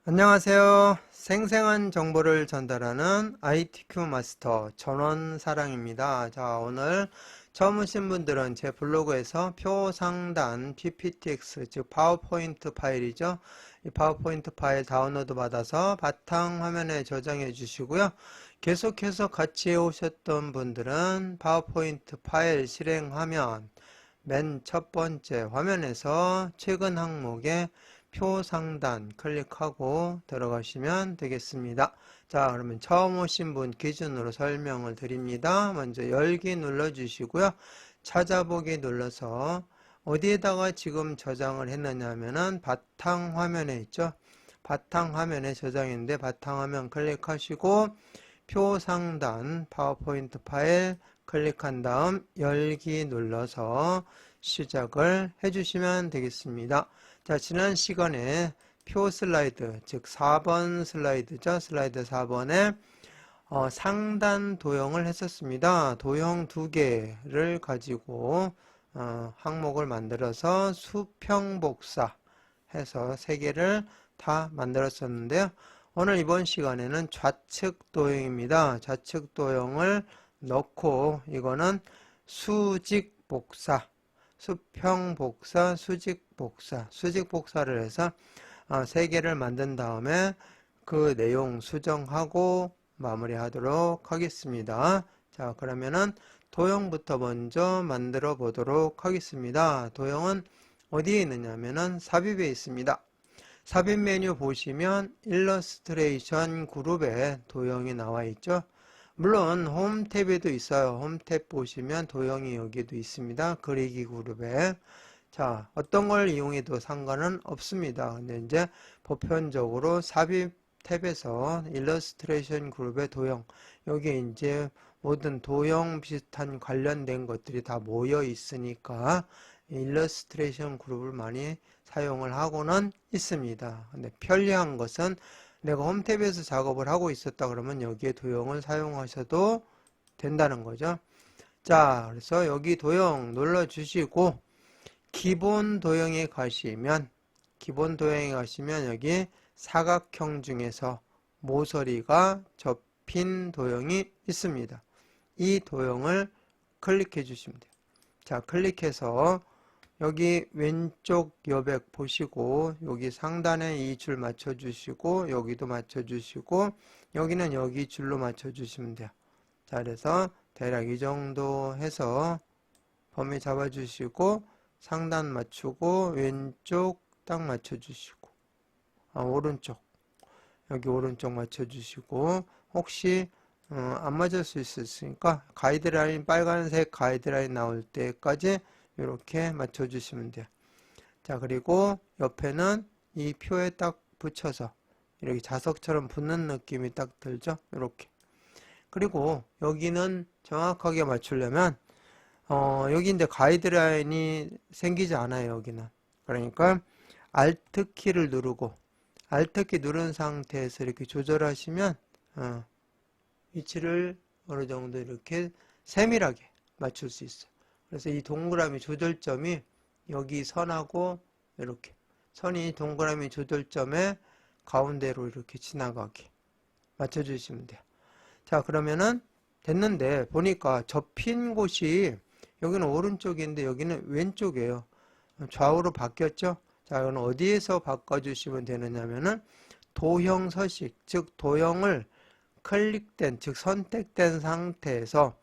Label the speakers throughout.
Speaker 1: 안녕하세요. 생생한 정보를 전달하는 ITQ 마스터 전원사랑입니다. 자, 오늘 처음 오신 분들은 제 블로그에서 표 상단 PPTX, 즉 파워포인트 파일이죠. 이 파워포인트 파일 다운로드 받아서 바탕화면에 저장해 주시고요. 계속해서 같이 해오셨던 분들은 파워포인트 파일 실행하면 맨 첫 번째 화면에서 최근 항목에 표 상단 클릭하고 들어가시면 되겠습니다. 자, 그러면 처음 오신 분 기준으로 설명을 드립니다. 먼저 열기 눌러 주시고요. 찾아보기 눌러서 어디에다가 지금 저장을 했느냐 하면은 바탕화면에 있죠. 바탕화면에 저장했는데 바탕화면 클릭하시고 표 상단 파워포인트 파일 클릭한 다음 열기 눌러서 시작을 해주시면 되겠습니다. 자, 지난 시간에 표 슬라이드, 즉 4번 슬라이드죠. 슬라이드 4번에 상단 도형을 했었습니다. 도형 두 개를 가지고 항목을 만들어서 수평복사 해서 세 개를 다 만들었었는데요. 오늘 이번 시간에는 좌측 도형입니다. 좌측 도형을 넣고 이거는 수직복사, 수평복사, 수직복사, 수직복사를 해서 세 개를 만든 다음에 그 내용 수정하고 마무리하도록 하겠습니다. 자, 그러면은 도형부터 먼저 만들어 보도록 하겠습니다. 도형은 어디에 있느냐면은 삽입에 있습니다. 삽입 메뉴 보시면 일러스트레이션 그룹에 도형이 나와 있죠. 물론 홈 탭에도 있어요. 홈 탭 보시면 도형이 여기도 있습니다. 그리기 그룹에. 자, 어떤 걸 이용해도 상관은 없습니다. 근데 이제 보편적으로 삽입 탭에서 일러스트레이션 그룹의 도형, 여기에 이제 모든 도형 비슷한 관련된 것들이 다 모여 있으니까 일러스트레이션 그룹을 많이 사용을 하고는 있습니다. 근데 편리한 것은 내가 홈탭에서 작업을 하고 있었다 그러면 여기에 도형을 사용하셔도 된다는 거죠. 자, 그래서 여기 도형 눌러 주시고 기본 도형에 가시면 여기 사각형 중에서 모서리가 접힌 도형이 있습니다. 이 도형을 클릭해 주시면 돼요. 자, 클릭해서 여기 왼쪽 여백 보시고 여기 상단에 이 줄 맞춰 주시고 여기도 맞춰 주시고 여기는 여기 줄로 맞춰 주시면 돼요. 자, 그래서 대략 이 정도 해서 범위 잡아 주시고 상단 맞추고 왼쪽 딱 맞춰 주시고 오른쪽 여기 오른쪽 맞춰 주시고 혹시 안 맞을 수 있으니까 가이드라인 빨간색 가이드라인 나올 때까지 이렇게 맞춰주시면 돼요. 자, 그리고 옆에는 이 표에 딱 붙여서 이렇게 자석처럼 붙는 느낌이 딱 들죠? 이렇게. 그리고 여기는 정확하게 맞추려면 여기 이제 가이드라인이 생기지 않아요. 여기는. 그러니까 Alt 키를 누르고 Alt 키 누른 상태에서 이렇게 조절하시면 위치를 어느 정도 이렇게 세밀하게 맞출 수 있어요. 그래서 이 동그라미 조절점이 여기 선하고 이렇게 선이 동그라미 조절점에 가운데로 이렇게 지나가게 맞춰주시면 돼요. 자, 그러면은 됐는데 보니까 접힌 곳이 여기는 오른쪽인데 여기는 왼쪽이에요. 좌우로 바뀌었죠? 자, 이건 어디에서 바꿔주시면 되느냐면은 도형 서식, 즉 도형을 클릭된, 즉 선택된 상태에서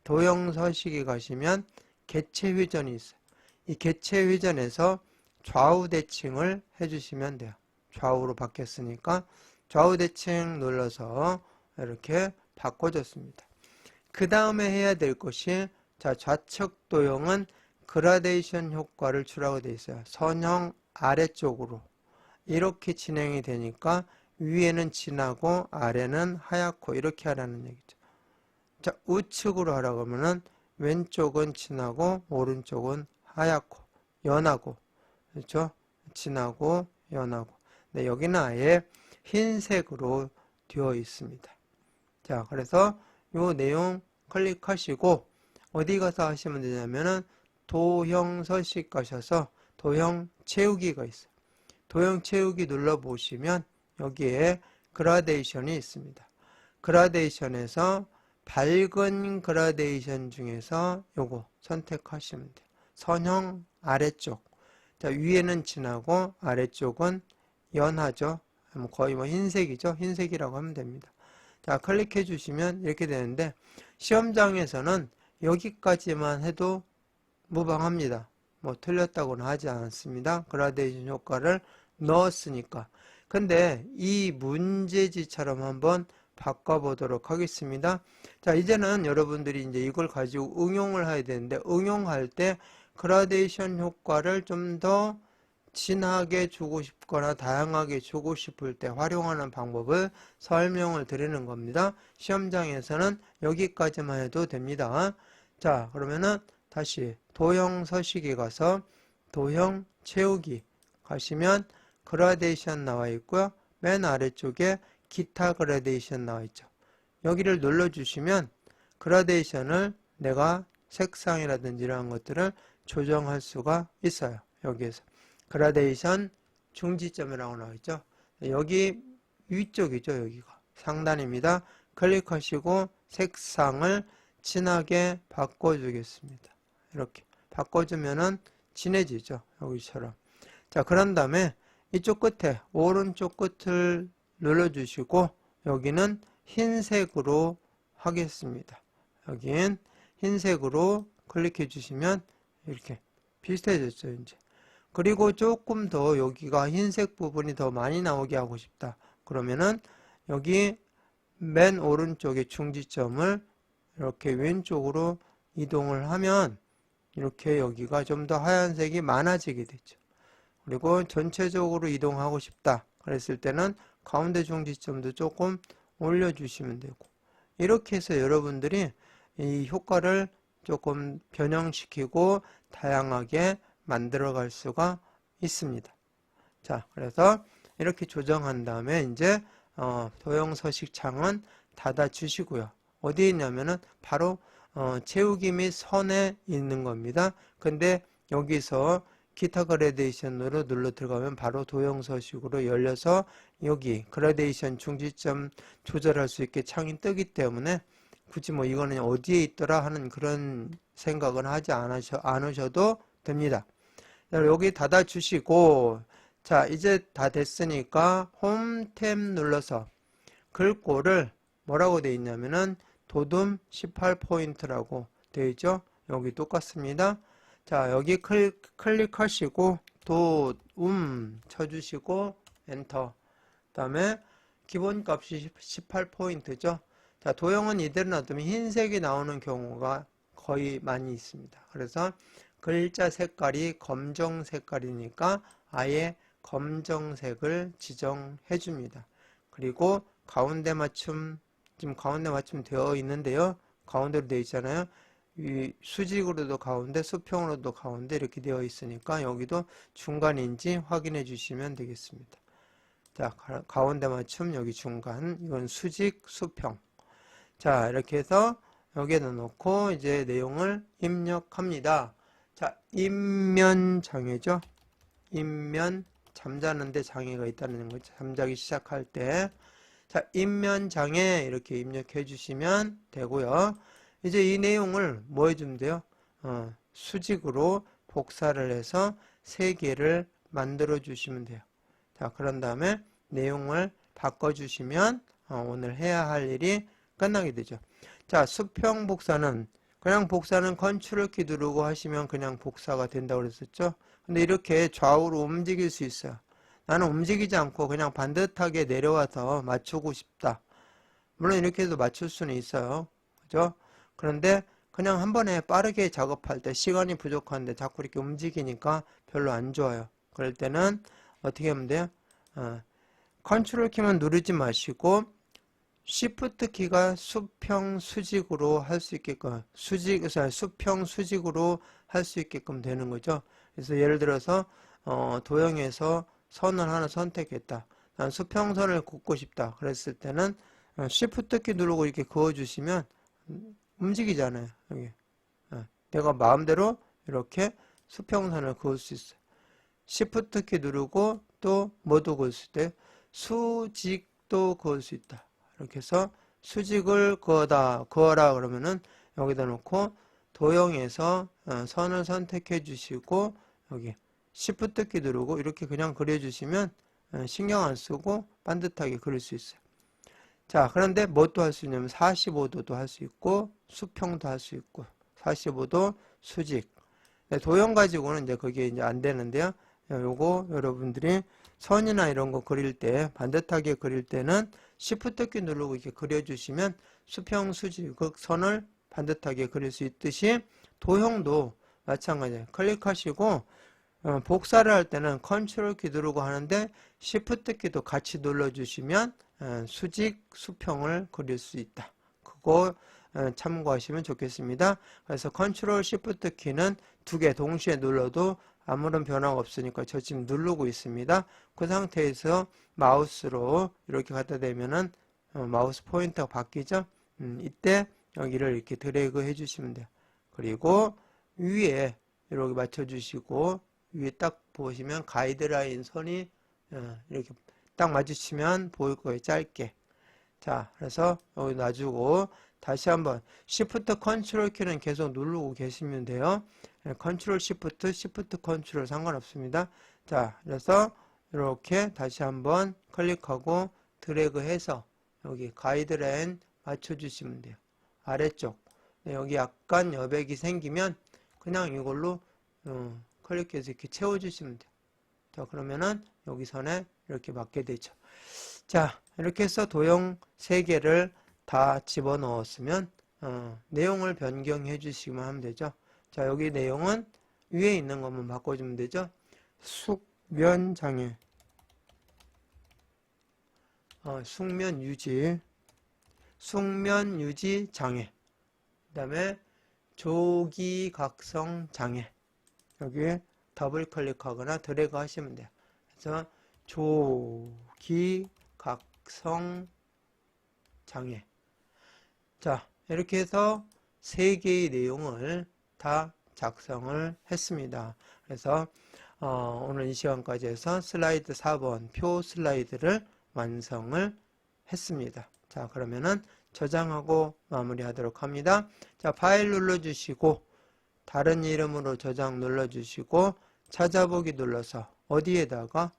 Speaker 1: 도형 서식에 가시면 개체 회전이 있어요. 이 개체 회전에서 좌우 대칭을 해주시면 돼요. 좌우로 바뀌었으니까 좌우 대칭 눌러서 이렇게 바꿔줬습니다. 그 다음에 해야 될 것이 자, 좌측 도형은 그라데이션 효과를 주라고 되어 있어요. 선형 아래쪽으로 이렇게 진행이 되니까 위에는 진하고 아래는 하얗고 이렇게 하라는 얘기죠. 자, 우측으로 하라고 하면은 왼쪽은 진하고 오른쪽은 하얗고 연하고 그렇죠? 진하고 연하고. 네, 여기는 아예 흰색으로 되어 있습니다. 자, 그래서 요 내용 클릭하시고 어디 가서 하시면 되냐면은 도형 서식 가셔서 도형 채우기가 있어요. 도형 채우기 눌러 보시면 여기에 그라데이션이 있습니다. 그라데이션에서 밝은 그라데이션 중에서 요거 선택하시면 돼요. 선형 아래쪽. 자, 위에는 진하고 아래쪽은 연하죠. 거의 흰색이죠. 흰색이라고 하면 됩니다. 자, 클릭해 주시면 이렇게 되는데 시험장에서는 여기까지만 해도 무방합니다. 틀렸다고는 하지 않습니다. 그라데이션 효과를 넣었으니까. 근데 이 문제지처럼 한번 바꿔보도록 하겠습니다. 자, 이제는 여러분들이 이제 이걸 가지고 응용을 해야 되는데, 응용할 때 그라데이션 효과를 좀 더 진하게 주고 싶거나 다양하게 주고 싶을 때 활용하는 방법을 설명을 드리는 겁니다. 시험장에서는 여기까지만 해도 됩니다. 자, 그러면은 다시 도형 서식에 가서 도형 채우기 가시면 그라데이션 나와 있고요. 맨 아래쪽에 기타 그라데이션 나와 있죠. 여기를 눌러주시면 그라데이션을 내가 색상이라든지 이런 것들을 조정할 수가 있어요. 여기에서 그라데이션 중지점이라고 나와 있죠. 여기 위쪽이죠. 여기가 상단입니다. 클릭하시고 색상을 진하게 바꿔주겠습니다. 이렇게 바꿔주면은 진해지죠. 여기처럼. 자, 그런 다음에 이쪽 끝에 오른쪽 끝을 눌러주시고 여기는 흰색으로 하겠습니다. 여긴 흰색으로 클릭해 주시면 이렇게 비슷해졌죠. 이제. 그리고 조금 더 여기가 흰색 부분이 더 많이 나오게 하고 싶다. 그러면은 여기 맨 오른쪽에 중지점을 이렇게 왼쪽으로 이동을 하면 이렇게 여기가 좀 더 하얀색이 많아지게 되죠. 그리고 전체적으로 이동하고 싶다. 그랬을 때는 가운데 중지점도 조금 올려주시면 되고 이렇게 해서 여러분들이 이 효과를 조금 변형시키고 다양하게 만들어 갈 수가 있습니다. 자, 그래서 이렇게 조정한 다음에 이제 도형 서식 창은 닫아 주시고요. 어디에 있냐면은 바로 채우기 및 선에 있는 겁니다. 근데 여기서 기타 그라데이션으로 눌러 들어가면 바로 도형 서식으로 열려서 여기 그라데이션 중지점 조절할 수 있게 창이 뜨기 때문에 굳이 이거는 어디에 있더라 하는 그런 생각은 하지 않으셔도 됩니다. 여기 닫아 주시고 자, 이제 다 됐으니까 홈 탭 눌러서 글꼴을 뭐라고 되어 있냐면은 도둠 18포인트라고 되어 있죠. 여기 똑같습니다. 자, 여기 클릭하시고 도움 쳐주시고 엔터. 그 다음에 기본값이 18포인트죠. 자, 도형은 이대로 놔두면 흰색이 나오는 경우가 거의 많이 있습니다. 그래서 글자 색깔이 검정 색깔이니까 아예 검정색을 지정해 줍니다. 그리고 가운데 맞춤, 지금 가운데 맞춤 되어 있는데요. 가운데로 되어 있잖아요. 이 수직으로도 가운데, 수평으로도 가운데 이렇게 되어 있으니까 여기도 중간인지 확인해 주시면 되겠습니다. 자, 가운데 맞춤, 여기 중간, 이건 수직, 수평. 자, 이렇게 해서 여기에다 놓고 이제 내용을 입력합니다. 자, 입면장애죠. 입면, 잠자는데 장애가 있다는 거죠. 잠자기 시작할 때. 자, 입면장애 이렇게 입력해 주시면 되고요. 이제 이 내용을 뭐 해주면 돼요? 수직으로 복사를 해서 3개를 만들어 주시면 돼요. 자, 그런 다음에 내용을 바꿔주시면 오늘 해야 할 일이 끝나게 되죠. 자, 수평 복사는 그냥 복사는 컨트롤 키 누르고 하시면 그냥 복사가 된다고 그랬었죠. 근데 이렇게 좌우로 움직일 수 있어요. 나는 움직이지 않고 그냥 반듯하게 내려와서 맞추고 싶다. 물론 이렇게 해도 맞출 수는 있어요. 그죠? 그런데 그냥 한 번에 빠르게 작업할 때 시간이 부족한데 자꾸 이렇게 움직이니까 별로 안 좋아요. 그럴 때는 어떻게 하면 돼요? 컨트롤 키만 누르지 마시고 Shift 키가 수평 수직으로 할 수 있게끔 수평 수직으로 할 수 있게끔 되는 거죠. 그래서 예를 들어서 도형에서 선을 하나 선택했다. 난 수평선을 긋고 싶다. 그랬을 때는 Shift 키 누르고 이렇게 그어주시면 움직이잖아요. 여기. 내가 마음대로 이렇게 수평선을 그을 수 있어요. Shift 키 누르고 또 뭐도 그을 수 있대요? 수직도 그을 수 있다. 이렇게 해서 수직을 그어라 그러면은 여기다 놓고 도형에서 선을 선택해 주시고 여기 Shift 키 누르고 이렇게 그냥 그려주시면 신경 안 쓰고 반듯하게 그릴 수 있어요. 자, 그런데 뭣도 할 수 있냐면 45도도 할 수 있고 수평도 할 수 있고 45도 수직. 도형 가지고는 이제 그게 이제 안 되는데요. 요거 여러분들이 선이나 이런 거 그릴 때 반듯하게 그릴 때는 Shift 키 누르고 이렇게 그려주시면 수평 수직 그 선을 반듯하게 그릴 수 있듯이 도형도 마찬가지예요. 클릭하시고 복사를 할 때는 컨트롤 키 누르고 하는데 Shift 키도 같이 눌러주시면 수직 수평을 그릴 수 있다. 그거 참고하시면 좋겠습니다. 그래서 컨트롤 Shift 키는 두 개 동시에 눌러도 아무런 변화가 없으니까 저 지금 누르고 있습니다. 그 상태에서 마우스로 이렇게 갖다 대면은 마우스 포인터가 바뀌죠. 이때 여기를 이렇게 드래그 해주시면 돼요. 그리고 위에 이렇게 맞춰주시고 위에 딱 보시면 가이드라인 선이 이렇게 딱 마주치면 보일 거예요. 짧게. 자, 그래서 여기 놔주고 다시 한번 Shift 컨트롤 키는 계속 누르고 계시면 돼요. 컨트롤 Shift, Shift 컨트롤 상관없습니다. 자, 그래서 이렇게 다시 한번 클릭하고 드래그 해서 여기 가이드라인 맞춰주시면 돼요. 아래쪽. 여기 약간 여백이 생기면 그냥 이걸로 클릭해서 이렇게 채워주시면 돼요. 자, 그러면은 여기 선에 이렇게 맞게 되죠. 자, 이렇게 해서 도형 3개를 다 집어넣었으면 내용을 변경해 주시기만 하면 되죠. 자, 여기 내용은 위에 있는 것만 바꿔주면 되죠. 숙면장애, 숙면유지 장애, 그 다음에 조기각성 장애. 여기에 더블 클릭하거나 드래그 하시면 돼요. 그래서 조기각성 장애. 자, 이렇게 해서 3개의 내용을 다 작성을 했습니다. 그래서 오늘 이 시간까지 해서 슬라이드 4번 표 슬라이드를 완성을 했습니다. 자, 그러면은 저장하고 마무리하도록 합니다. 자, 파일 눌러주시고 다른 이름으로 저장 눌러주시고 찾아보기 눌러서 어디에다가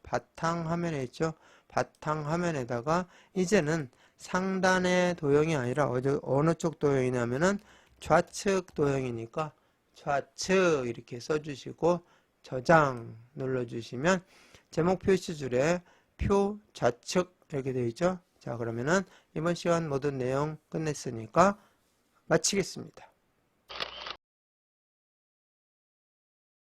Speaker 1: 바탕화면에 있죠. 바탕화면에다가 이제는 상단의 도형이 아니라 어느 쪽 도형이냐면은 좌측 도형이니까 좌측 이렇게 써주시고 저장 눌러주시면 제목 표시줄에 표 좌측 이렇게 되어 있죠. 자, 그러면은 이번 시간 모든 내용 끝냈으니까 마치겠습니다.